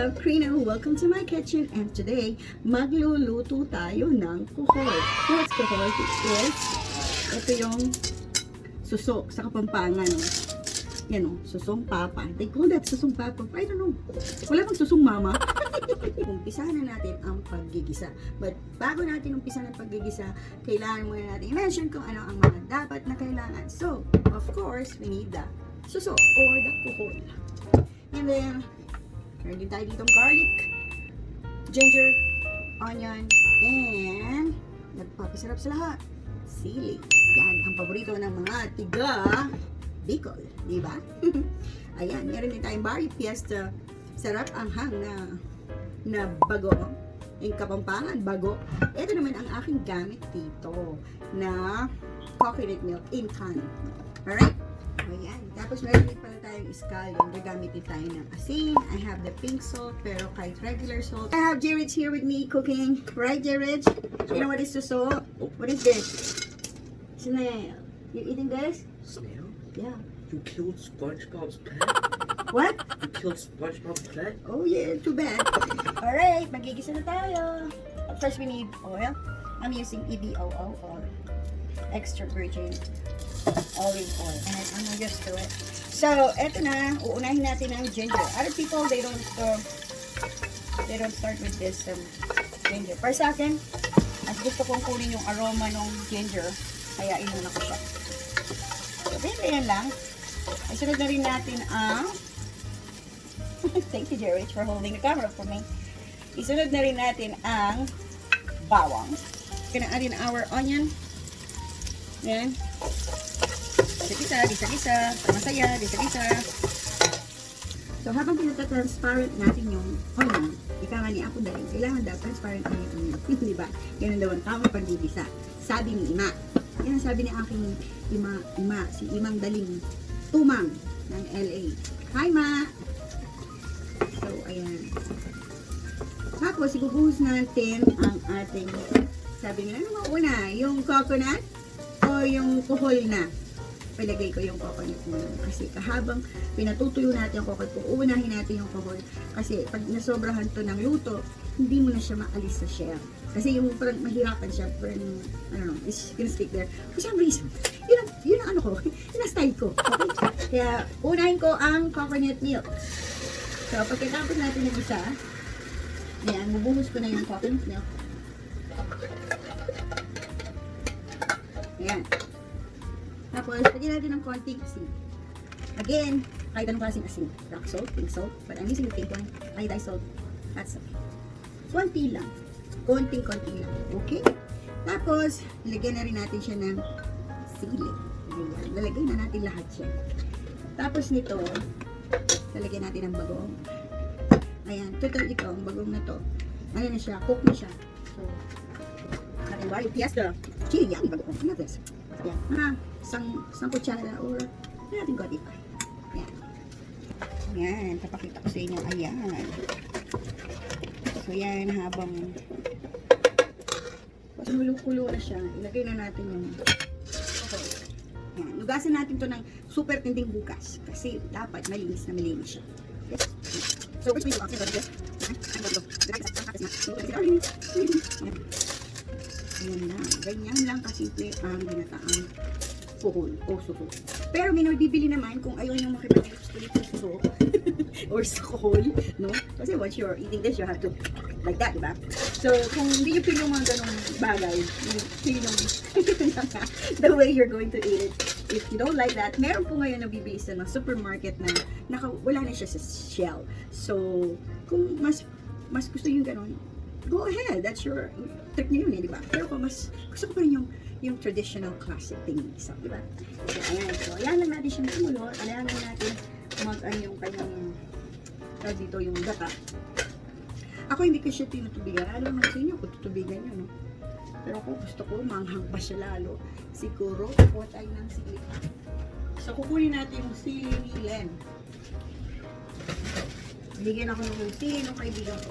love, Krina. Welcome to my kitchen, and today magluluto tayo ng kuhol. What's kuhol? Ito yung suso sa Kapampangan. Yan o, susong papa. They call that susong papa. I don't know. Wala bang susong mama? Umpisahan na natin ang paggigisa. But bago natin umpisahan ang paggigisa, kailangan muna natin i-mention kung ano ang mga dapat na kailangan. So, of course, we need the suso or the kuhol. And then, meron din tayo ditong garlic, ginger, onion, and nagpapasarap sa lahat, sili. Yan ang paborito ng mga tiga Bicol, di ba? Ayan, meron din tayong Barrio Fiesta, sarap anghang na bago, yung Kapampangan bago. Ito naman ang aking gamit dito na coconut milk in can. Alright? Ayan. Tapos meron din pala tayong scallion. Gagamit din tayo ng asin. I have the pink salt, pero kahit regular salt. I have Jared here with me cooking. Right, Jared? You know what is suso? What is this? Snail. You eating this? Snail? Yeah. You killed SpongeBob's pet? What? You killed SpongeBob's pet? Oh yeah, too bad. Alright, magigisa na tayo. First we need oil. I'm using EVOO or extra virgin olive oil. And I'm just do it. So, eto na, uunahin natin ang ginger. Other people, they don't start with this ginger. Para sa akin, mas gusto kong kunin yung aroma ng ginger, kaya inuna ko siya. So, yan lang. Ay, sunod na rin natin ang thank you, Jerry, for holding the camera for me. Isunod na rin natin ang bawang. Gonna add in our onion. Yan. Disa-gisa, masaya, disa-gisa. So, habang pinata-transparent natin yung onion, ika nga ni Apo dahil, kailangan daw transparent ang onion. Diba? Ganun daw ang tamang pagdidisa. Sabi ni Ima. Yan ang sabi ni aking Ima, si Imang Daling Tumang ng LA. Hi, Ma! So, ayan. Tapos, ibubuhos natin ang ating, sabi nila, ano mauna? Yung coconut o yung kuhol na? Palagay ko yung coconut muna. Kasi kahabang pinatutuyo natin yung coconut ko, uunahin natin yung kuhol. Kasi pag nasobrahan to ng luto, hindi mo na siya maalis sa shell. Kasi yung parang mahirapan siya, parang, I don't know, it's gonna stick there. For some reason, yun ang ano ko, yun ang style ko. Okay? Kaya, unahin ko ang coconut milk. So, pagkatapos natin ng isa, ayan, bubuhos ko na yung coconut milk. Ayan. Tapos, lagyan natin ng konting asin. Again, kahit anong klaseng asin. Rock salt, pink salt, but I'm using the pink one. Iodized salt. That's it. Konti lang. Konting-konti lang. Okay? Tapos, lagyan na rin natin siya ng sili. Ayan. Lalagyan na natin lahat siya. Tapos nito, lalagyan natin ng bagong. Ayan. Total ito, ang bagong na to. Ano na siya? Cook na siya. So, ating Barrio Fiesta. Chili yan. Bagong. Ano this? Ayan. Mga isang kutsara or natin got it. Ayan. Ayan. Papakita ko sa inyo. Ayan. So, yan. Habang kulo na siya, ilagay na natin yung okay. Ayan. Lugasan natin to ng super tinding bukas. Kasi dapat malinis na malinis siya. Yes. So, which means you can this. Ayan lang. Ganyan lang kasimple ang ginataang kuhol o suso. Pero may bibili naman kung ayaw nyo makipag-ulit sa suso or sa kuhol, no? Kasi once you're eating this, you have to like that, diba? So, kung hindi nyo feel yung mga ganong bagay, feel yung the way you're going to eat it. If you don't like that, meron po ngayon nabibili sa mga supermarket na wala na siya sa shell. So, kung mas gusto yung ganon, go ahead. That's your trip nyo yun, diba? Pero kung mas gusto ko pa rin yung traditional classic thing, isa, diba? So, ayan. So, ayan lang natin siyang tumulot. Ayan lang natin yung kanyang dito yung gata. Ako hindi ko siya tinutubigan. Alam naman sa inyo kung tutubigan nyo, no? Pero ako gusto ko, manghang pa siya lalo. Siguro, kukuha tayo ng sili. So, kukunin natin yung sili ni Len. Bigyan ako ng sili ng kaibigan ko.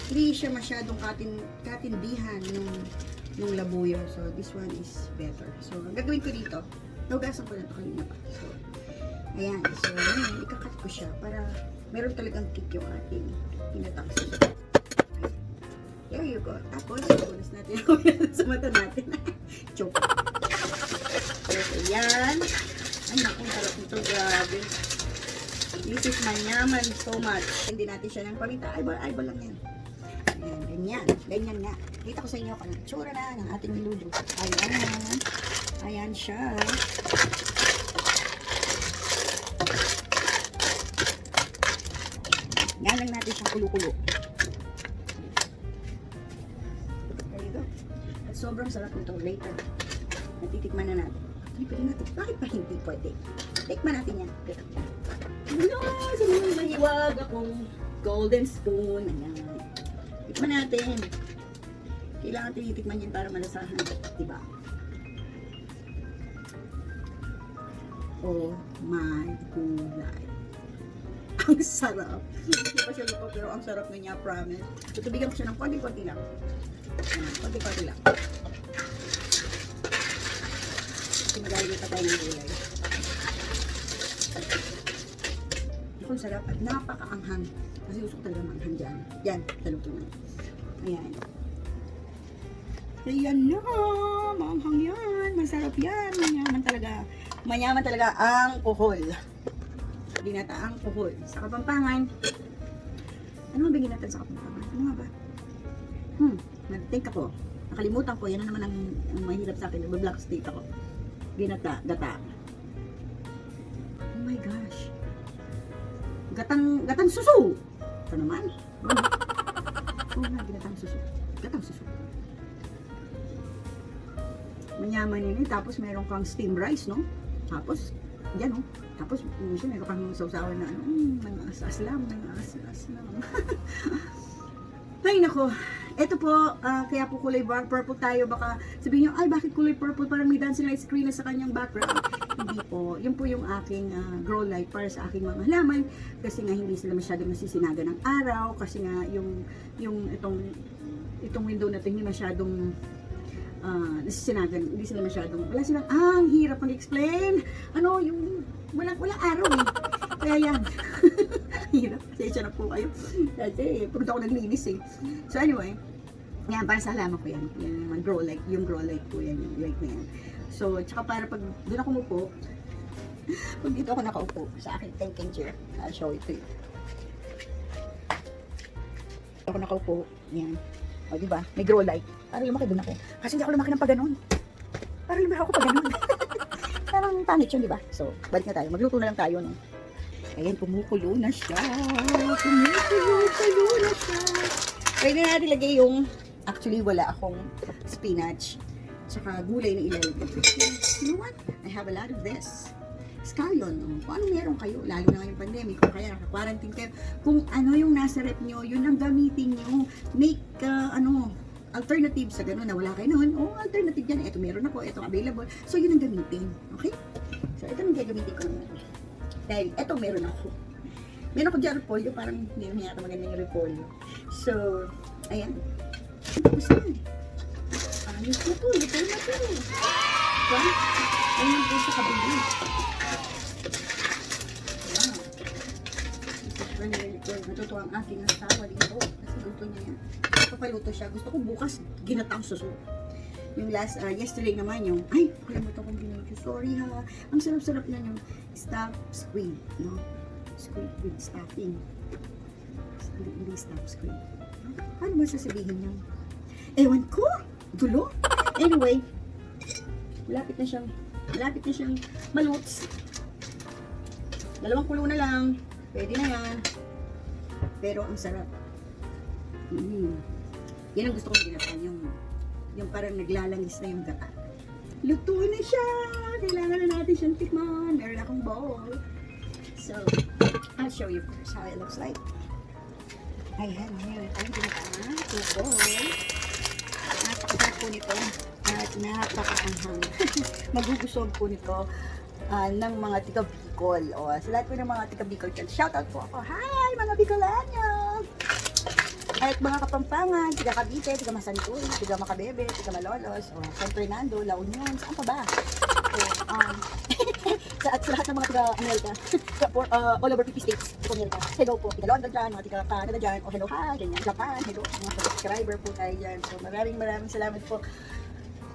Hindi siya masyadong katindihan nung labuyo. So, this one is better. So, ang gagawin ko dito, naugasan ko na ito kanina pa. So, ayan. So, ikakat ko siya para Meron talagang kick yung ating ginataang suso. There you go. Tapos, bonus natin yung sa mata natin. Choke. Okay, yan. Ay, naku, sarap nito. Grabe. This is manyaman so much. Hindi natin siya ng paminta. Eyeball lang yan. Ayan, ganyan. Ganyan nga. Kita ko sa inyo kung tsura na ng ating nilulo. Ayan. Ayan siya. Yan lang natin siyang kulo-kulo. There you go. At sobrang sarap nito later. Natitikman na natin. Pwede natin. Bakit pa hindi pwede? Tikman natin yan. No, sa mga mahiwag akong golden spoon. Ayan. Tikman natin. Kailangan tinitikman yan para malasahan. Diba? Oh my gulay. Ang sarap. Hindi pa siya luto pero ang sarap na niya, promise. Tutubigyan ko siya ng konti-konti lang. Ayan, konti-konti lang. Kasi maglalagay pa tayo ng gulay. Ang sarap at napakaanghang. Kasi gusto ko talaga maanghang dyan. Yan, sa luto na. Ayan. Ayan na. Maanghang yan. Masarap yan. Manyaman talaga. Manyaman talaga ang kuhol. Ginataang kuhol. Sa Kapampangan. Ano ba ginatan sa Kapampangan? Ano nga ba? Nag-think ako. Nakalimutan ko. Yan na naman ang mahirap sa akin. Nag-block state ako. Gata. Oh my gosh. Gatang suso. Ito naman. Oh na, ginatang suso. Gatang suso. Manyaman yun eh. Tapos meron kang steam rice, no? Tapos, yan, no? Tapos, minsan meron kang sausawan na, nangasaslam. Ay, nako. Ito po, kaya po kulay purple tayo. Baka sabihin nyo, ay, bakit kulay purple? Parang may dancing lights Krina sa kanyang background. Hindi po. Yun po yung aking grow light para sa aking mga halaman. Kasi nga, hindi sila masyadong nasisinaga ng araw. Kasi nga, itong window na ito, hindi masyadong nasisinagan. Hindi sila masyadong, wala silang, ang hirap mag-explain. Ano, yung, walang araw eh. Kaya yan. Hirap. Kasi na po kayo. Kasi, pagod ako naglinis eh. So anyway, yan, para sa halaman ko yan. Yan yung grow light. Yung grow light po yan. Yung light na yan. So, tsaka para pag doon ako umupo, pag dito ako nakaupo sa aking thinking chair, I'll show it to you. Ako nakaupo, yan. O, diba? May grow light. Para lumaki doon ako. Kasi hindi ako lumaki ng pag-ganon. Para lumaki ako pag-ganon. Parang pangit yun, diba? So, balik na tayo. Magluto na lang tayo, no? Ayan, kumukulo na siya. Kumukulo na siya. Pwede na natin lagay yung, actually, wala akong spinach. Tsaka gulay na ilalagay. You know what? I have a lot of this. Scallion. Kung ano meron kayo, lalo na ngayong pandemic, kung kaya naka-quarantine kayo, kung ano yung nasa rep nyo, yun ang gamitin nyo. Make, alternative sa gano'n na wala kayo noon. Oh, alternative yan. Ito meron ako, ito available. So, yun ang gamitin. Okay? So, ito ang gagamitin ko naman. Dahil, ito meron ako. Meron ako dyan repolyo, parang hindi naman yata maganda yung repolyo. So, ayan. Tapos na. Ayos na to. Ito na to. Diba? Ayan po sa kabili. Natuto ang aking asawa dito. Kasi gusto niya yan. Papaluto siya. Gusto ko bukas ginataang suso. Yung yesterday naman yung, ay, kalimutan kong ginagawa. Sorry ha. Ang sarap-sarap na yung stuffed squid, no? Squid with stuffing. Hindi stuffed squid. Ano ba sasabihin niyo? Ewan ko. Gulo. Anyway, malapit na siyang maluts. Dalawang kulo na lang. Pwede na yan. Pero ang sarap. Yan ang gusto kong ginatan. Yung parang naglalangis na yung gata. Luto na siya! Kailangan na natin siyang tikman. Meron akong bowl. So, I'll show you first how it looks like. Ayan, meron tayong ginatan. Kuhol. Napakasarap po nito. At napakaanghang. Magugusog po nito ng mga tiga-Bicol. O, sa lahat po ng mga tiga-Bicol, shoutout po ako. Hi, mga Bicolano! At mga Kapampangan, tiga Cavite, tiga Masantur, tiga Macabebe, tiga Malolos, o San Fernando, La Union, saan pa ba? So, sa lahat ng mga taga-Amerika. All over 50 states sa Amerika. Hello po, taga London dyan, mga taga Canada dyan, o hello hi, ganyan, Japan, hello, mga subscriber po tayo dyan. So maraming salamat po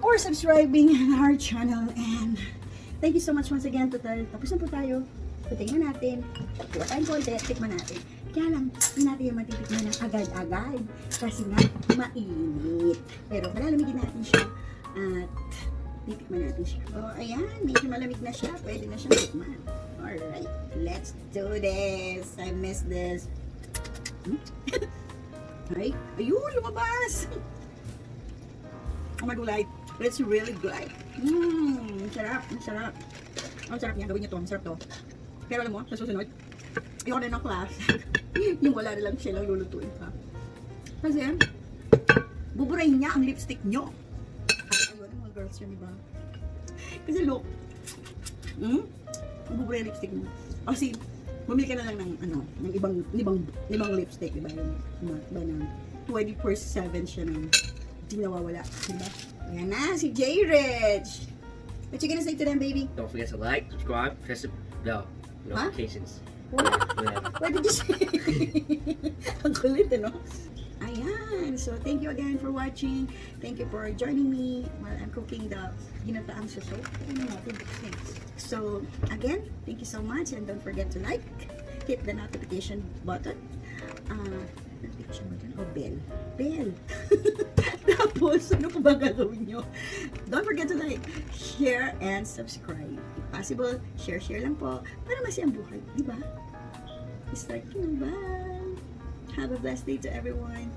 for subscribing our channel, and thank you so much once again. Total, tapos na po tayo. So tingnan natin, kuha tayong konti, tikman natin. Kaya lang, hindi natin yung matitikman ng agad-agad kasi nga mainit. Pero palalamigin natin siya at titikman natin siya. Oh, ayan, medyo malamig na siya. Pwede na siyang tikman. Alright, let's do this. I miss this. Ay, ayun, lumabas! Oh my gulay. It's really good. Sarap, sarap. Ang sarap niya, gawin niyo to, ang sarap to. Pero alam mo, sa susunod, ayoko na ng class. Yung wala na lang siya lang lulutuin pa. Kasi, buburahin niya ang lipstick nyo. Ayun, ang mga girls yun, diba? Kasi look, buburahin ang lipstick mo. Kasi, bumili ka na lang ng, ng ibang lipstick, diba? Yung iba na 24/7 siya ng hindi nawawala, diba? Ayan na, si J-Rich! What you gonna say to them, baby? Don't forget to like, subscribe, press the bell notifications. What? Whatever. What did you say? Ang kulit, ano? Ayan. So, thank you again for watching. Thank you for joining me while I'm cooking the ginataang suso. So, again, thank you so much. And don't forget to like, hit the notification button. Notification button? Oh, bell. Bell. Tapos, ano ko ba gagawin nyo? Don't forget to like, share, and subscribe. If possible, share lang po para masayang buhay. Diba? Start nyo. Bye! Have a blessed day to everyone.